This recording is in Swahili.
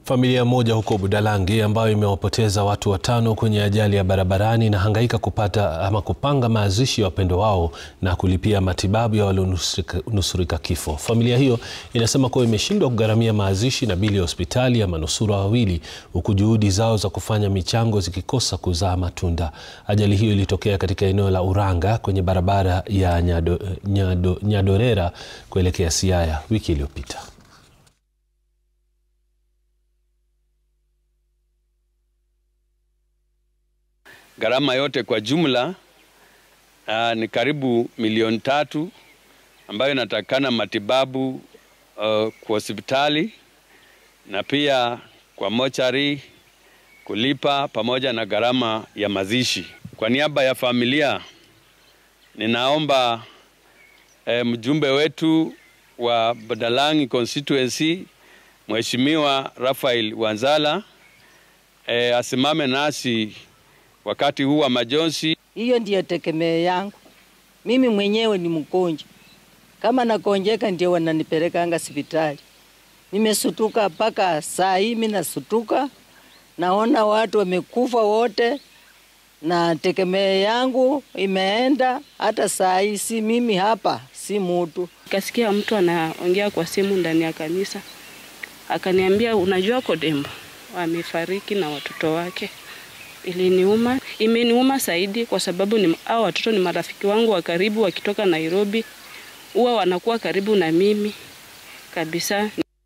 Familia moja huko Budalangi ambayo imewapoteza watu 5 kwenye ajali ya barabarani inahangaika kupanga mazishi ya wapendwa wao na kulipia matibabu ya walionusurika kifo. Familia hiyo inasema kuwa imeshindwa kugharamia mazishi na bili ya hospitali ya manusura wawili, huku juhudi zao za kufanya michango zikikosa kuzaa matunda. Ajali hiyo ilitokea katika eneo la Uranga kwenye barabara ya Nyadorera kuelekea Siaya wiki iliyopita. Gharama yote kwa jumla ni karibu milioni 3 ambayo inatakana matibabu kwa hospitali na pia kwa mochari kulipa pamoja na gharama ya mazishi. Kwa niaba ya familia ninaomba mjumbe wetu wa Budalangi constituency Mheshimiwa Raphael Wanzala asimame nasi wakati huu wa majonzi. Hiyo ndiyo tegemeo yangu. Mimi mwenyewe ni mgonjwa. Kama nagonjeka ndio wananipeleka hospitali. Nimesutuka mpaka saa hii mimi nasutuka. Naona watu wamekufa wote na tegemeo yangu imeenda. Hata saa hii si mimi hapa, si mtu. Kasikia mtu anaongea kwa simu ndani ya kanisa. Akaniambia, unajua Kodembo amefariki na watoto wake. Imeniuma zaidi kwa sababu hao watoto ni marafiki wangu wa karibu, wakitoka Nairobi huwa wanakuwa karibu na mimi kabisa.